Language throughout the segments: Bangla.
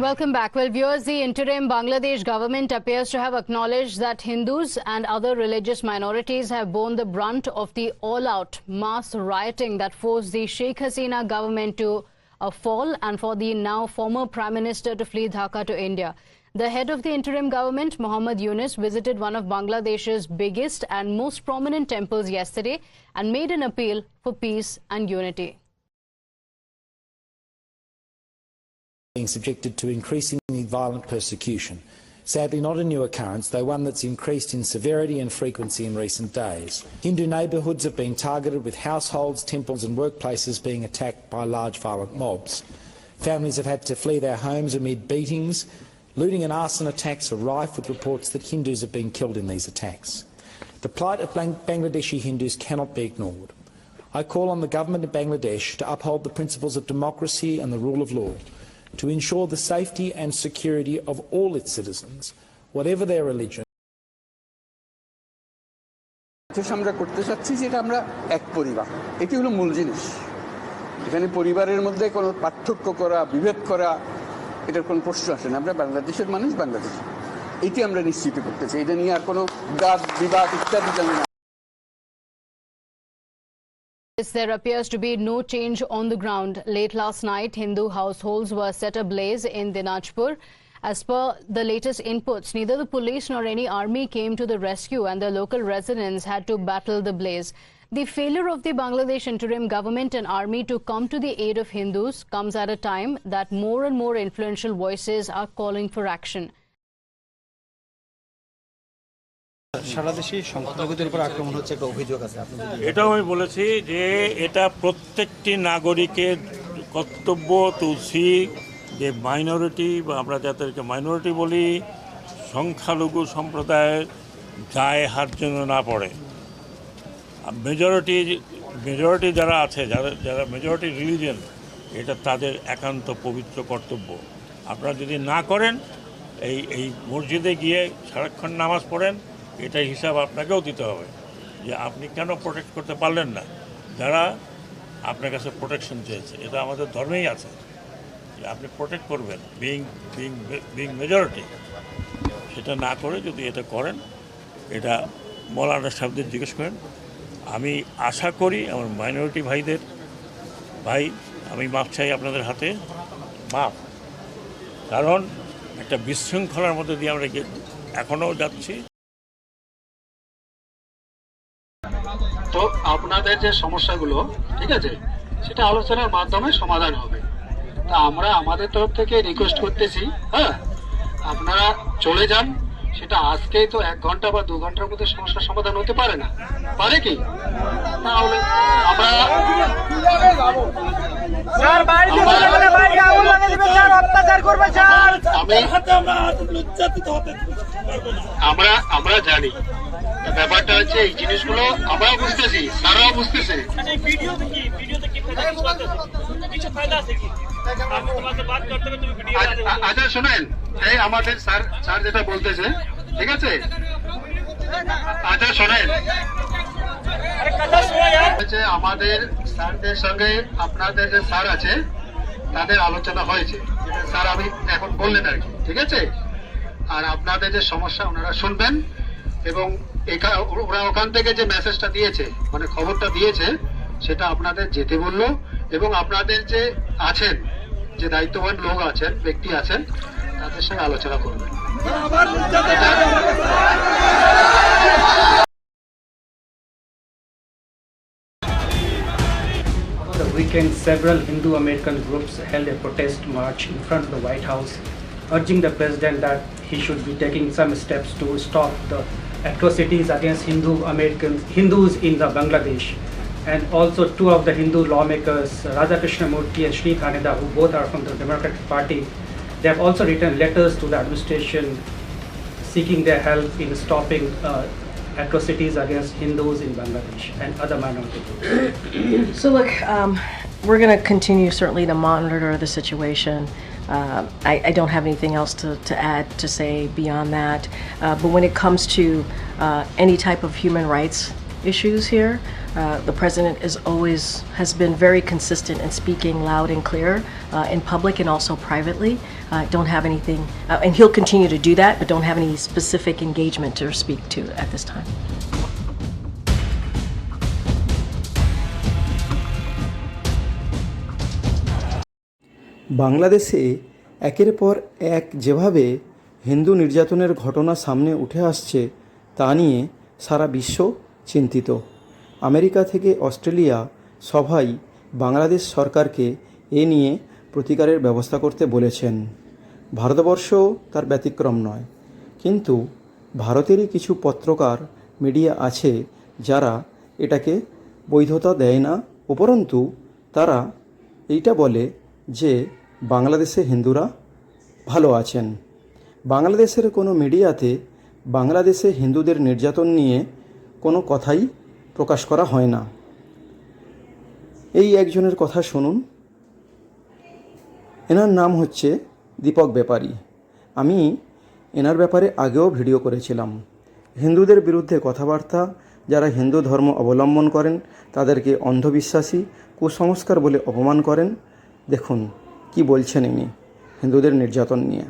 Welcome back. Well, viewers, the interim Bangladesh government appears to have acknowledged that Hindus and other religious minorities have borne the brunt of the all-out mass rioting that forced the Sheikh Hasina government to fall and for the now former Prime Minister to flee Dhaka to India. The head of the interim government, Muhammad Yunus, visited one of Bangladesh's biggest and most prominent temples yesterday and made an appeal for peace and unity. Being subjected to increasingly violent persecution. Sadly not a new occurrence, though one that's increased in severity and frequency in recent days. Hindu neighbourhoods have been targeted, with households, temples and workplaces being attacked by large violent mobs. Families have had to flee their homes amid beatings. Looting and arson attacks are rife, with reports that Hindus have been killed in these attacks. The plight of Bangladeshi Hindus cannot be ignored. I call on the government of Bangladesh to uphold the principles of democracy and the rule of law, to ensure the safety and security of all its citizens, whatever their religion. আমরা করতে চাচ্ছি যেটা আমরা এক পরিবার, এটি হলো মূল জিনিস। এখানে পরিবারের মধ্যে কোনো পার্থক্য করা, বিভেদ করা, এটার কোনো প্রশ্ন আসে না। আমরা বাংলাদেশের মানুষ, বাংলাদেশ, এটি আমরা নিশ্চিত করতে চাই। এটা নিয়ে আর কোনো বাদ বিবাদ ইত্যাদি জানি না। There appears to be no change on the ground. Late last night, Hindu households were set ablaze in Dinajpur. As per the latest inputs, neither the police nor any army came to the rescue, and the local residents had to battle the blaze. The failure of the Bangladesh interim government and army to come to the aid of Hindus comes at a time that more and more influential voices are calling for action. এটাও আমি বলেছি যে এটা প্রত্যেকটি নাগরিকের কর্তব্য তুলসী যে মাইনরিটি বা আমরা যাদেরকে মাইনরিটি বলি, সংখ্যালঘু সম্প্রদায়ের গায়ে হাত যেন না পড়ে। মেজরিটি যারা আছে, যারা মেজরিটি রিলিজিয়ন, এটা তাদের একান্ত পবিত্র কর্তব্য। আপনারা যদি না করেন, এই মসজিদে গিয়ে সারাক্ষণ নামাজ পড়েন, এটাই হিসাব আপনাকেও দিতে হবে যে আপনি কেন প্রোটেক্ট করতে পারলেন না যারা আপনার কাছে প্রোটেকশন চেয়েছে। এটা আমাদের ধর্মেই আছে যে আপনি প্রোটেক্ট করবেন, বিং মেজরিটি। সেটা না করে যদি এটা করেন, এটা মৌলানা সাহেবদের জিজ্ঞেস করেন। আমি আশা করি আমার মাইনরিটি ভাইদের আমি মাপ চাই আপনাদের হাতে, মাপ। কারণ একটা বিশৃঙ্খলার মধ্যে দিয়ে আমরা এখনও যাচ্ছি। তো আপনাদের যে সমস্যাগুলো, ঠিক আছে, সেটা আলোচনার মাধ্যমে সমাধান হবে। তা আমরা আমাদের তরফ থেকে রিকোয়েস্ট করতেছি, হ্যাঁ, আপনারা চলে যান। সেটা আজকেই তো 1 ঘন্টা বা 2 ঘন্টার মধ্যে সমস্যার সমাধান হতে পারে না, পারে কি? তাহলে আমরা আমরা জানি ব্যাপারটা হচ্ছে এই জিনিসগুলো আমরাও বুঝতেছি, স্যাররাও বুঝতেছে। আচ্ছা শোনেন, এই আমাদের স্যার যেটা বলতেছে, ঠিক আছে? আচ্ছা শোনেন, আমাদের স্যারদের সঙ্গে আপনাদের যে স্যার আছে তাদের আলোচনা হয়েছে, স্যার আমি এখন বললেন আর কি, ঠিক আছে? আর আপনাদের যে সমস্যা ওনারা শুনবেন, এবং ওরা ওখান থেকে যে মেসেজটা দিয়েছে, মানে খবরটা দিয়েছে, সেটা আপনাদের যেতে বললো। এবং আপনাদের যে আছেন, যে দায়িত্ববান লোক আছেন, ব্যক্তি আছেন, তাদের সঙ্গে আলোচনা করবেন। The weekend, several Hindu American groups held a protest march in front of the White House, urging the president that he should be taking some steps to stop the atrocities against Hindus in the Bangladesh. And also 2 of the Hindu lawmakers, Raja Krishnamurthy and Shri Khaneda, who both are from the Democratic Party, they have also written letters to the administration seeking their help in stopping atrocities against Hindus in Bangladesh and other minority groups. So look, we're going to continue certainly to monitor the situation. I don't have anything else to add, to say beyond that. But when it comes to any type of human rights issues here, The president has been very consistent in speaking loud and clear in public and also privately. Don't have anything, and he'll continue to do that, but don't have any specific engagement to speak to at this time. বাংলাদেশে একের পর এক যেভাবে হিন্দু নির্যাতনের ঘটনা সামনে উঠে আসছে তা নিয়ে সারা বিশ্ব চিন্তিত। আমেরিকা থেকে অস্ট্রেলিয়া সবাই বাংলাদেশ সরকারকে এ নিয়ে প্রতিকারের ব্যবস্থা করতে বলেছেন। ভারতবর্ষ তার ব্যতিক্রম নয়, কিন্তু ভারতেরই কিছু পত্রকার মিডিয়া আছে যারা এটাকে বৈধতা দেয় না, উপরন্তু তারা এইটা বলে যে বাংলাদেশে হিন্দুরা ভালো আছেন। বাংলাদেশের কোনো মিডিয়াতে বাংলাদেশে হিন্দুদের নির্যাতন নিয়ে কোনো কথাই প্রকাশ করা হয় না। এই একজনের কথা শুনুন। এনার নাম হচ্ছে দীপক ব্যাপারী। আমি এনার ব্যাপারে আগেও ভিডিও করেছিলাম। হিন্দুদের বিরুদ্ধে কথাবার্তা, যারা হিন্দু ধর্ম অবলম্বন করেন তাদেরকে অন্ধবিশ্বাসী, কুসংস্কার বলে অপমান করেন। দেখুন কি বলছেন ইনি হিন্দুদের নির্যাতন নিয়ে।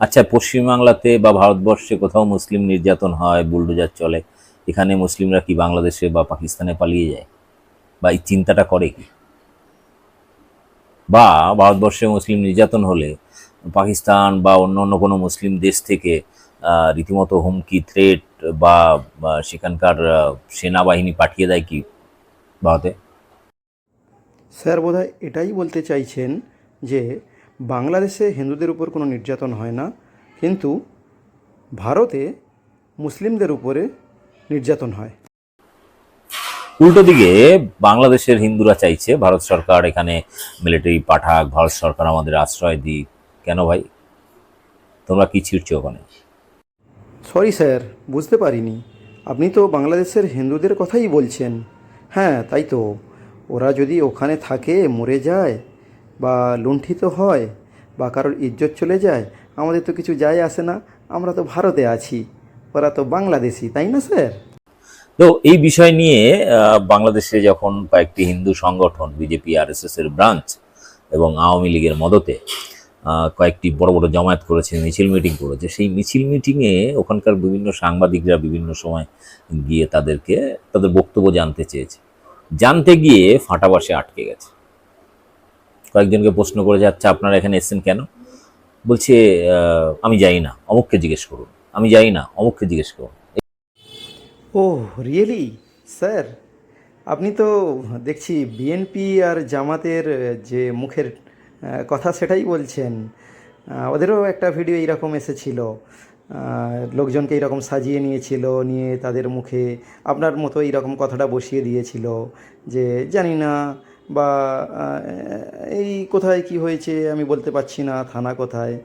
আচ্ছা, পশ্চিমবাংলাতে বা ভারতবর্ষে কোথাও মুসলিম নির্যাতন হয়, বুলডোজার চলে, এখানে মুসলিমরা কি বাংলাদেশে বা পাকিস্তানে পালিয়ে যায় বা এই চিন্তাটা করে কি? বা ভারতবর্ষে মুসলিম নির্যাতন হলে পাকিস্তান বা অন্য অন্য কোনো মুসলিম দেশ থেকে রীতিমতো হুমকি, থ্রেট বা সেখানকার সেনাবাহিনী পাঠিয়ে দেয় কি ভারতে? স্যার বোধহয় এটাই বলতে চাইছেন যে বাংলাদেশে হিন্দুদের উপর কোনো নির্যাতন হয় না, কিন্তু ভারতে মুসলিমদের উপরে নির্যাতন হয়। উল্টো দিকে বাংলাদেশের হিন্দুরা চাইছে ভারত সরকার এখানে মিলিটারি পাঠাক, ভারত সরকার আমাদের আশ্রয় দিক। কেন ভাই, তোমরা কি ছিড়ছো ওখানে? সরি স্যার, বুঝতে পারিনি। আপনি তো বাংলাদেশের হিন্দুদের কথাই বলছেন। হ্যাঁ, তাই তো। ওরা যদি ওখানে থাকে, মরে যায় বা লুণ্ঠিত হয় বা কারোর ইজ্জত চলে যায়, আমাদের তো কিছু যায় আসে না। আমরা তো ভারতে আছি, ওরা তো বাংলাদেশি, তাই না স্যার? তো এই বিষয় নিয়ে বাংলাদেশে যখন কয়েকটি হিন্দু সংগঠন, বিজেপি, আরএসএস এর ব্রাঞ্চ এবং আওয়ামী লীগের মদতে কয়েকটি বড় বড় জমায়েত করেছে, মিছিল মিটিং করেছে, সেই মিছিল মিটিংয়ে ওখানকার বিভিন্ন সাংবাদিকরা বিভিন্ন সময় গিয়ে তাদের বক্তব্য জানতে চেয়েছে। জানতে গিয়ে ফাঁটাবাসে আটকে গেছে। কয়েকজনকে প্রশ্ন করেছে, আচ্ছা আপনারা এখানে এসেছেন কেন? বলছে আমি যাই না, অমুককে জিজ্ঞেস করুন। আমি যাই না, অমুককে জিজ্ঞেস করুন। ও রিয়েলি স্যার, আপনি তো দেখছি বিএনপি আর জামাতের যে মুখের কথা সেটাই বলছেন। ওদেরও একটা ভিডিও এইরকম এসেছিল, লোকজনকে এইরকম সাজিয়ে নিয়ে তাদের মুখে আপনার মতো এইরকম কথাটা বসিয়ে দিয়েছিল যে জানি না, বা এই কোথায় কি হয়েছে আমি বলতে পারছি না, থানা কোথায়।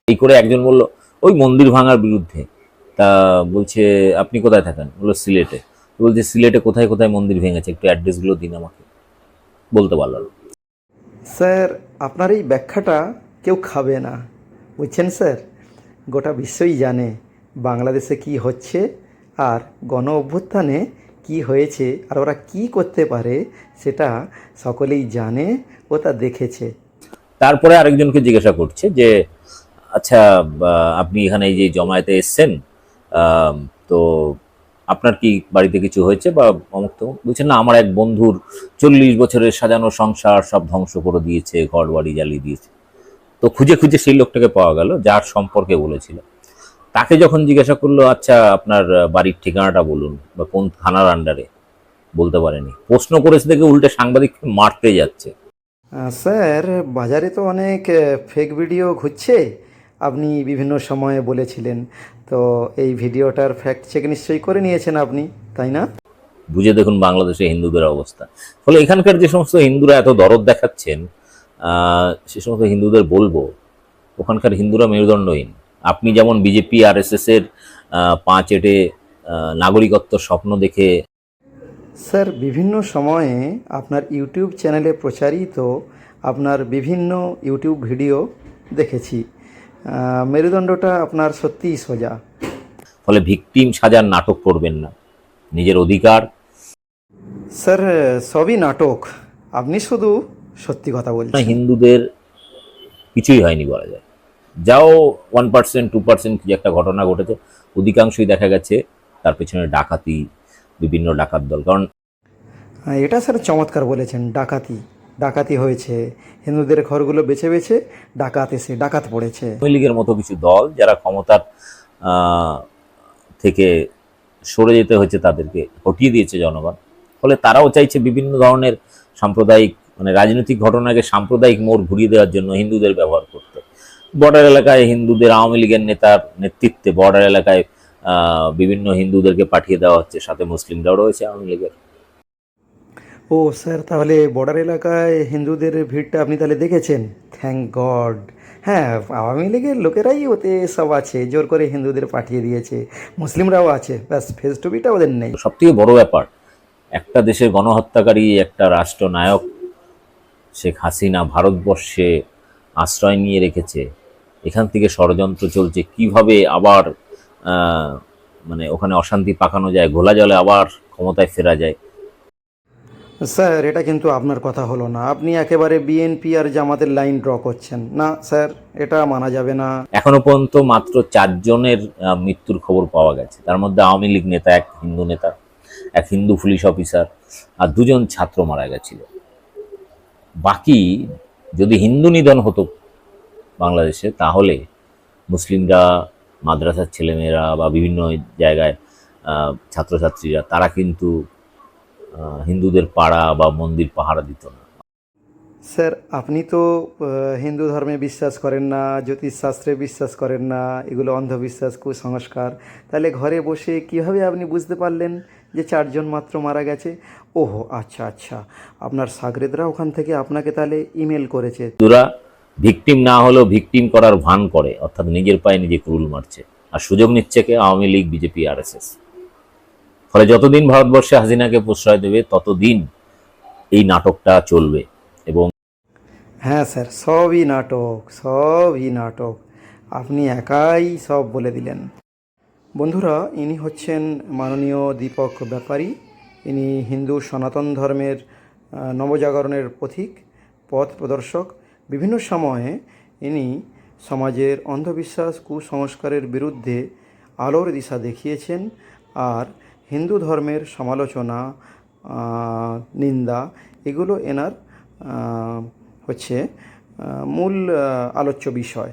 এই করে একজন বলল ওই মন্দির ভাঙার বিরুদ্ধে। তা বলছে আপনি কোথায় থাকেন? বললো সিলেটে। বলছে সিলেটে কোথায় কোথায় মন্দির ভেঙেছে, একটু অ্যাড্রেসগুলো দিন আমাকে। বলতে পারল। স্যার আপনার এই ব্যাখ্যাটা কেউ খাবে না, বুঝছেন স্যার? গোটা বিশ্বই জানে বাংলাদেশে কি হচ্ছে আর গণ অভ্যুত্থানে কি হয়েছে, আর ওরা কি করতে পারে সেটা সকলেই জানে ও তা দেখেছে। তারপরে আরেকজনকে জিজ্ঞাসা করছে যে আচ্ছা আপনি এখানে এই যে জমায়েতে এসছেন, তো আপনার কি বাড়িতে কিছু হয়েছে বা অমুক তমুক? বলছেন না, আমার এক বন্ধুর 40 বছরের সাজানো সংসার সব ধ্বংস করে দিয়েছে, ঘর বাড়ি জ্বালিয়ে দিয়েছে। তো খুঁজে খুঁজে সেই লোকটাকে পাওয়া গেল যার সম্পর্কে বলেছিল। তাকে যখন জিজ্ঞাসা করলো আচ্ছা আপনার বাড়ির ঠিকানাটা বলুন বা কোন থানার আন্ডারে, বলতে পারেনি। প্রশ্ন করেছে দেখে উল্টে সাংবাদিককে মারতে যাচ্ছে। স্যার বাজারে তো অনেক ফেক ভিডিও ঘুরছে, আপনি বিভিন্ন সময়ে বলেছিলেন, তো এই ভিডিওটার ফ্যাক্ট চেক নিশ্চয়ই করে নিয়েছেন আপনি, তাই না? বুঝে দেখুন বাংলাদেশে হিন্দুদের অবস্থা। ফলে এখানকার যে সমস্ত হিন্দুরা এত দরদ দেখাচ্ছেন, সে সমস্ত হিন্দুদের বলবো ওখানকার হিন্দুরা মেরুদণ্ডহীন। আপনি যেমন বিজেপি আরএসএস এর 5 এটে নাগরিকত্ব স্বপ্ন দেখে। স্যার বিভিন্ন সময়ে আপনার ইউটিউব চ্যানেলে প্রচারিত আপনার বিভিন্ন ইউটিউব ভিডিও দেখেছি, মেরুদণ্ডটা আপনার সত্যিই সোজা। ফলে ভিকটিম সাজার নাটক করবেন না। নিজের অধিকার স্যার সবই নাটক, আপনি শুধু সত্যি কথা বলছেন। হিন্দুদের কিছুই হয়নি বলা যায়। যাও 1% 2% কি একটা ঘটনা ঘটেছে, অধিকাংশই দেখা গেছে তার পেছনে ডাকাতি, বিভিন্ন ডাকাত দল। কারণ এটা স্যার চমৎকার বলেছেন, ডাকাতি ডাকাতি হয়েছে, হিন্দুদের ঘরগুলো বেছে বেছে ডাকাত এসে ডাকাত পড়েছে। আওয়ামী লীগের মতো কিছু দল যারা ক্ষমতার থেকে সরে যেতে হয়েছে, তাদেরকে হটিয়ে দিয়েছে জনগণ। ফলে তারাও চাইছে বিভিন্ন ধরনের সাম্প্রদায়িক, মানে রাজনৈতিক ঘটনাকে সাম্প্রদায়িক মোড় ঘুরিয়ে দেওয়ার জন্য হিন্দুদের ব্যবহার করতে। বর্ডার এলাকায় হিন্দুদের, আওয়ামী লীগের নেতার নেতৃত্বে বর্ডার এলাকায় বিভিন্ন হিন্দুদেরকে পাঠিয়ে দেওয়া হচ্ছে, সাথে মুসলিমরাও রয়েছে আওয়ামী লীগের। ও স্যার, তাহলে বর্ডার এলাকায় হিন্দুদের ভিড়টা আপনি তাহলে দেখেছেন? Thank god. হ্যাঁ, আওয়ামী লীগের লোকেরাই ওতে সব আছে, জোর করে হিন্দুদের পাঠিয়ে দিয়েছে, মুসলিমরাও আছে, ব্যাস ফেস টু বিটা ওদের নেই। সবথেকে বড় ব্যাপার, একটা দেশের গণহত্যাকারী একটা রাষ্ট্রনায়ক শেখ হাসিনা ভারতবর্ষে আশ্রয় নিয়ে রেখেছে। এখান থেকে ষড়যন্ত্র চলছে কিভাবে আবার মানে ওখানে অশান্তি পাকানো যায়, ঘোলা জলে আবার ক্ষমতায় ফেরা যায়। স্যার, এটা কিন্তু আপনার কথা হলো না, আপনি একেবারে বিএনপি আর জামাতের লাইন ড্র করছেন। না স্যার, এটা মানা যাবে না। এখনো পর্যন্ত মাত্র 4 জনের মৃত্যুর খবর পাওয়া গেছে। তার মধ্যে আওয়ামী লীগ নেতা, এক হিন্দু নেতা, এক হিন্দু পুলিশ অফিসার, আর 2 জন ছাত্র মারা গেছিল। বাকি যদি হিন্দু নিধন হতো বাংলাদেশে, তাহলে মুসলিমরা, মাদ্রাসার ছেলেমেয়েরা বা বিভিন্ন জায়গায় ছাত্রছাত্রীরা, তারা কিন্তু হিন্দুদের পাড়া বা মন্দির পাহারা দিত না। স্যার, আপনি তো হিন্দু ধর্মে বিশ্বাস করেন না, জ্যোতিষশাস্ত্রে বিশ্বাস করেন না, এগুলো অন্ধবিশ্বাস, কুসংস্কার। তাহলে ঘরে বসে কিভাবে আপনি বুঝতে পারলেন যে 4 জন মাত্র মারা গেছে? ওহো, আচ্ছা আচ্ছা, আপনার সাগরেদরা ওখান থেকে আপনাকে তাহলে ইমেল করেছে। হিন্দুরা ভিকটিম না হলেও ভিকটিম করার ভান করে, অর্থাৎ নিজের পায়ে নিজে কুরুল মারছে, আর সুযোগ নিচ্ছে কে? Awami League, BJP, RSS. ফলে যতদিন ভারতবর্ষে হাসিনাকে প্রশ্রয় দেবে, ততদিন এই নাটকটা চলবে। এবং হ্যাঁ স্যার, সবই নাটক, সবই নাটক, আপনি একাই সব বলে দিলেন। বন্ধুরা, ইনি হচ্ছেন মাননীয় দীপক ব্যাপারী। ইনি হিন্দু সনাতন ধর্মের নবজাগরণের পথিক, পথ প্রদর্শক। বিভিন্ন সময়ে ইনি সমাজের অন্ধবিশ্বাস, কুসংস্কারের বিরুদ্ধে আলোর দিশা দেখিয়েছেন, আর হিন্দু ধর্মের সমালোচনা, নিন্দা, এগুলো এনার হচ্ছে মূল আলোচ্য বিষয়।